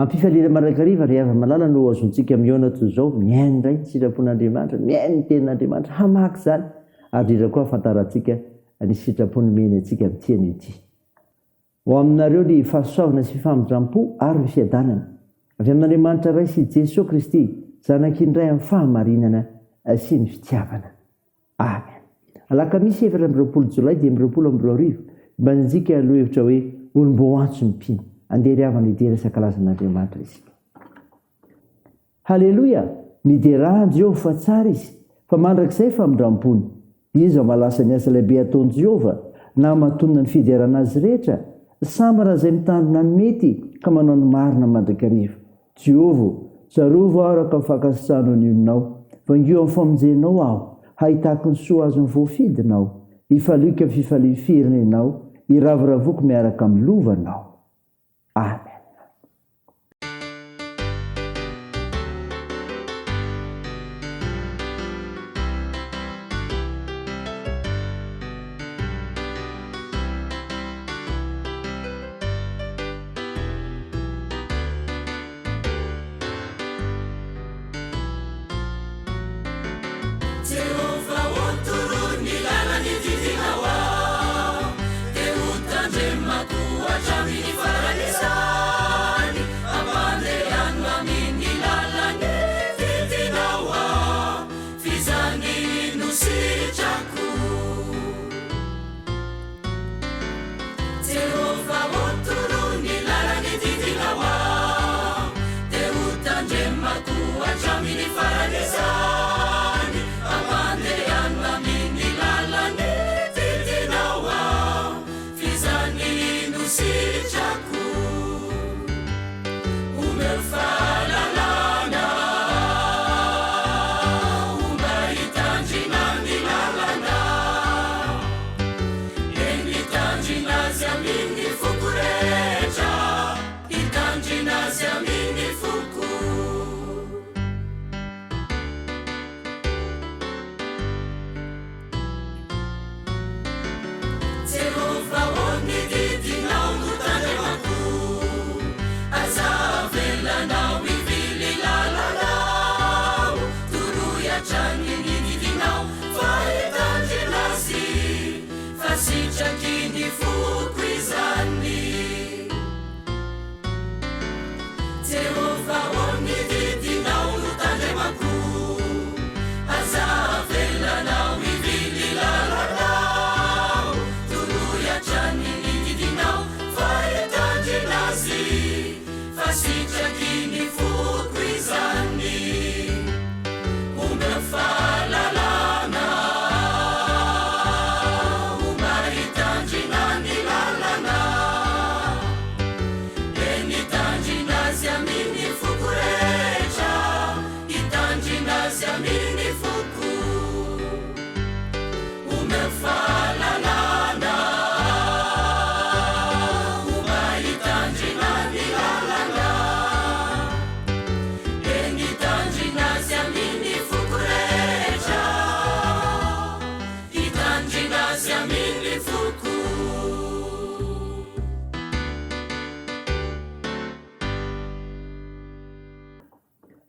Ampifaliana marakariva ry avy malala no azontsika miona toy izao miainy indray ny sitrapon'Andriamanitra, miainy ny tenin'Andriamanitra, hamaky izany. Ary indrindra koa ahafantarantsika ny sitrapony meny antsika amin'ity ity. Ho aminareo ny fahasoavana sy fifamindram-po ary ny fiadanana avy amin'Andriamanitra Ray sy Jesosy Kristy, Zanak'indray amin'ny fahamarinana sy ny fitiavana. Amen. Alakamisy 7 Jolay 2022 mbanjika lohevitra hoe olom-boantso ny mpino. Andeha ry havana idera sakalazan'Andriamanitra isika. Haleloia! Miderahan Jehovah fa tsara izy, fa mandrakizay famindrampony. Izy malasa ny asa lehibe ataon'i Jehovah, na mahatonina ny fiderana azy rehetra, sambara izay mitandrina ny mety ka manao ny marina mandrakariva. Jehovah, tsarovo aho araka mifankasitrahana ny oninao, vangio amin'ny famonjenao aho, hahitako ny soa azon'ny voafidinao, hifalioka amin'ny fifalian'ny firenenao, hiraviravoko miaraka amin'ny lovanao. Amen.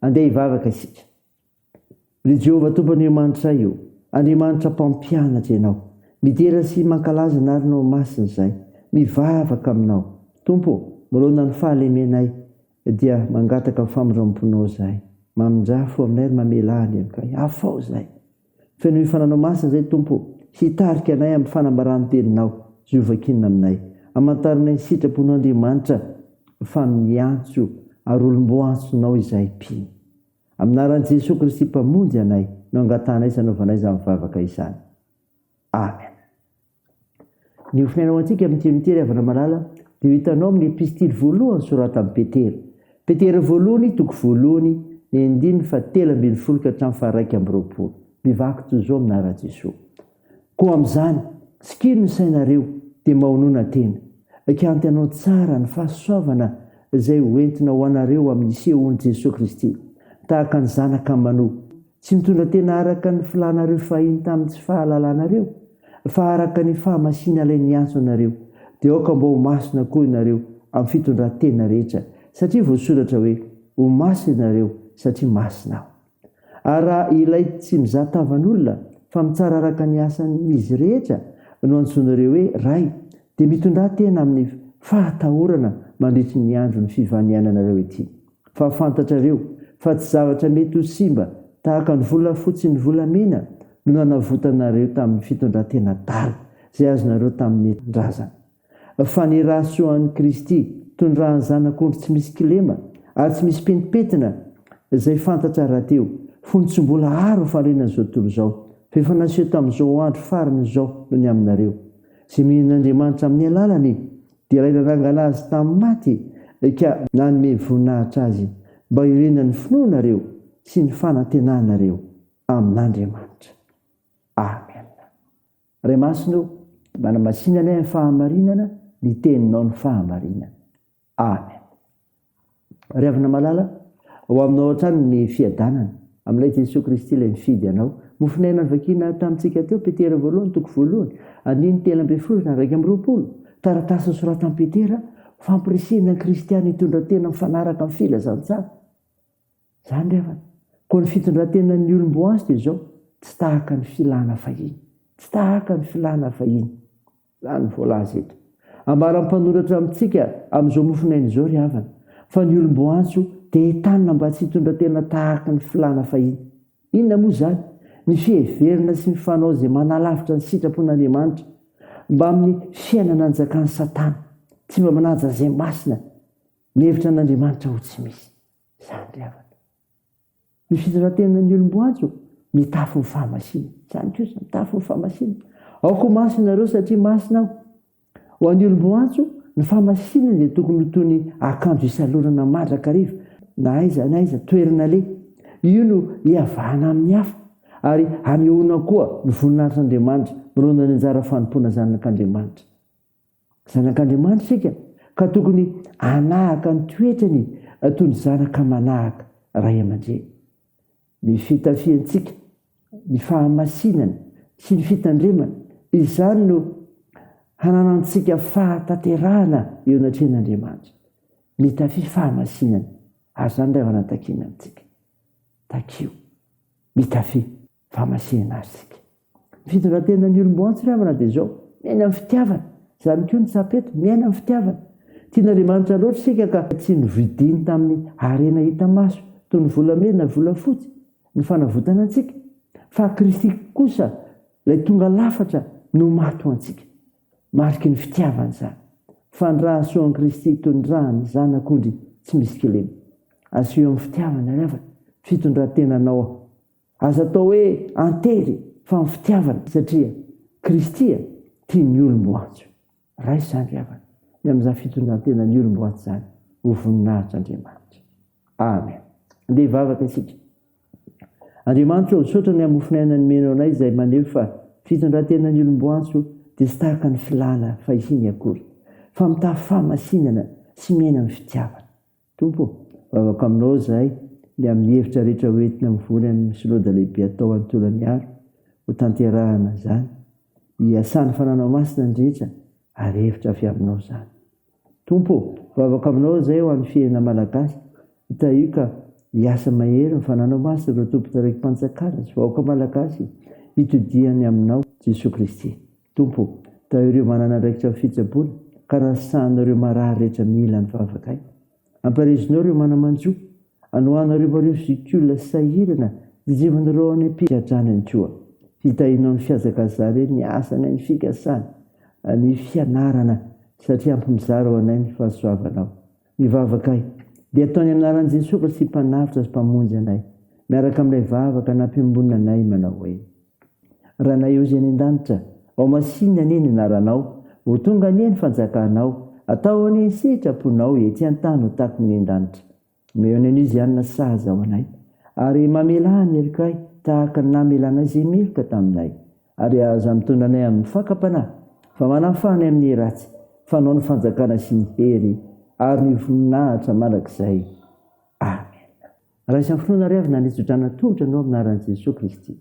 Andeha hivavaka isika. Ry Jehovah Tompon'Andriamanitra io, Andriamanitra mpampianatra ianao, midera sy mankalaza narinao masina izay, mivavaka aminao. Tompo, molona ny fahalemenay dia mangataka famindramponao izay, mamindrafo aminay ary mamelahany amin'kay, afao izay. Feno fananao masina izay Tompo, hitarika anay amin'ny fanambarany teninao, ziovakinina aminay, amantarinay ny sitrapon'Andriamanitra fa miantso ary olom-boantsonao izay mpino. Aminaran'i Jesosy Kristy mpamonjy anay, no angatanay sanovanay izany mivavaka izany. Amen. Ny ofinainao antsika amin'ity havana malala dia ho hitanao amin'ny epistily voalohany soratan'i Petera. Petera voalohany, toko voalohany, ny 7:20-1:20. Mivaky toy izao aminaran'i Jesosy. Koa amin'izany, tsy kino ny sainareo dia mahonoana tena. Ikanty anao tsara ny fahasoavana izay hoentina ho anareo amin'ny sehoan'i Jesosy Kristy. Tahaka ny zanaka manoa, tsy mitondra tena araka ny filanareo fahiny tamin'ny tsy fahalalanareo, fa araka ny fahamasina ilay ny antso anareo, dia aoka mba ho masina koa ianareo amin'ny fitondran-tena rehetra satria voasoratra hoe ho maso ianareo satria masina aho. Ary raha ilay tsy mizatavan'olona fa mitsara araka ny asanizy rehetra no antsoinareo hoe ray, dia mitondra tena amin'ny fahatahorana mandritry ny andro ny fivaniananareo ety. Fa fantatrareo fa tsy zavatra mety ho simba tahaka ny volafotsy ny volamena no nanavotanareo tamin'ny fitondratena dara izay azonareo tamin'ny drazana. Fa ny rahasoan'i Kristy tondrahany zanak'ondry tsy misy kilema ary tsy misy pentimpentina izay fantatra rahateo, fony tsy mbola aro farinan'izao tontolo izao, fa efa naseho tamin'izao andro farany izao no ny aminareo. Izay mihin'Andriamanitra amin'ny alalany dia ilay nanangana azy tamin'ny maty ka nanome voninahitra azy mba irenany ny finoanareo sy ny fanantenanareo amin'Andriamanitra. Amen. Ray masino, manamasinana ny fahamarinana, ny teninao ny fahamarinana. Amen. Ry havana malala, ho aminao hatrany ny fiadanana amin'ilay Jesosy Kristy ilay mifidy anao. Mofinaina ny vakina tamintsika teo Petera voalohany toko voalohany, 9:1-20, taratasy soratan'i Petera, fampirisihana ny kristiana hitondratena mifanaraka amin'ny filazantsara. Zany ry havana, koa ny fitondratena ny olom-boantsy dia izao, tsy tahaka ny filana fahiny, tsy tahaka ny filana fahiny. Zany voalaza eto. Ambara mpanoratra amintsika amin'izao mofinaina izao ry havana, fa ny olom-boantso dia entanina mba tsy hitondratena tahaka ny filana fahiny. Inona moa zany? Ny fiheverina sy ny fanao izay manalavitra ny sitrapon'Andriamanitra mba amin'ny fiainana anjakan'ny Satana, tsy mba manaja izay masina mihevitra n'Andriamanitra ho tsy misy. Zany ry havana. Ny fitondratena ny olom-boantso mitafo ny fahamasina. Zany kosa mitafo ny fahamasina. Ao koa masinareo satria masina aho. Ho an'ny olom-boantso ny fahamasina dia tokony tony akanjo isalorana mandrakariva na aiza toerana le. Io no hiavahana amin'ny hafa ary hanehoana koa ny voninahitr'Andriamanitra mirona ny anjara fanompoana zanak'Andriamanitra. Zanak'Andriamanitra sika ka tokony anahaka ny toetrany toy ny zanaka manahaka ray aman-dreny. Ny fitafiantsika, ny fahamasinana sy ny fitandremana, izany no hananantsika fahataterahana eo anatren'Andriamanitra. Mitafy fahamasinana, ary zany ray havana takina amintsika. Takio, mitafy fahamasinana azy sika. Ny fitondratena ny olom-boantsy ry havana dia izao, miaina amin'ny fitiavana. Zany koa ny tsapeto, miaina amin'ny fitiavana. Tian'Andriamanitra loatra sika ka tsy novidiny tamin'ny harena hita maso toy ny volamena, volafotsy, ny fanavotana antsika, fa Kristy kosa ilay tonga lafatra no mato antsika. Mariky ny fitiavana zany. Fa ny rahasoan'i Kristy tondrahany zanak'ondry tsy misy kilema. Aseho amin'ny fitiavana ry havana, fitondrantenanao aho. Aza atao hoe antery fa amin'ny fitiavana satria Kristy tia ny olom-boantso. Ray zany ry havana. Ny amin'izany fitondrantena ny olom-boantso zany ho voninahitr'Andriamanitra. Amen. Andeha hivavaka isika. Andriamanitra misaotra ny amofinaina ny menao anay izay maneho fa fitondratena ny olom-boantso dia tsy tahaka ny filana fahiny akory, fa mitafy fahamasinana sy miaina amin'ny fitiavana. Tompo, vavaka aminao zahay ny amin'ny hevitra rehetra hoentina mivory amin'ny misoloda lehibe atao antolany aro, ho tanterahana zany, hiasany fananao masina ny rehetra ary hevitra avy aminao zany. Tompo, vavaka aminao zahay ho amin'ny fiainana malagasy, hitaio ka hiasa mahery ny fananao masina ireo tompo taraiky mpanjakana sy vahoaka malagasy hitodiany aminao Jesosy Kristy. Tompo, taio ireo manana andraikitra amin'ny fitsaboana ka rasahanareo marary rehetra mila ny vavakay. Amparezinao ireo manamanjo, anohanareo mareo zikiola sy sahirana, dijevanareo any ampigadrany anjoa. Hitainao ny fiazakazary ny asana ny fikasana, ny fianarana satria ampimizara ao anay ny fahasoavanao. Ny vavakay dia ataony amin'ny anaran'i Jesosy Kristy mpanavitra sy mpamonjy anay, miaraka amin'ilay vavaka nampiambonina anay manao hoe: Ranay ozy any an-danitra, ao masinina anie ny anaranao, ho tonga anie ny fanjakanao, atao anie ny sitraponao ety an-tany ho tahaka ny an-danitra. Omeo any izy anina sahaza ao anay, ary mamela ny helikay tahaka ny namelanay izay meloka taminay, ary aza mitondra anay amin'ny fakapanahy, fa manafany amin'ny ratsy, fanao ny fanjakana sy ny hery ary ny voninahitra malakizay. Amen. Raha isan'ny finoana ry avy nanetsodrana tongotra anao amin'ny anaran'i Jesosy Kristy.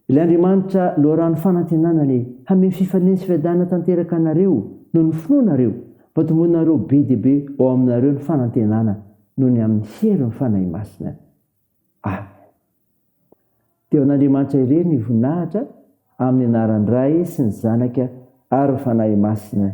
Ilay Andriamanitra loharano fanantenanany hame fifanena sy fiadana tanteraka anareo no ny finoanareo Mpatomboninareo be dia be ao aminareo ny fanantenana noho ny amin'ny hery ny fanahy masina. Teo an'Andriamanitra ireny ny voninahitra amin'ny anaran'ny Ray sy ny Zanaka ary ny fanahy masina.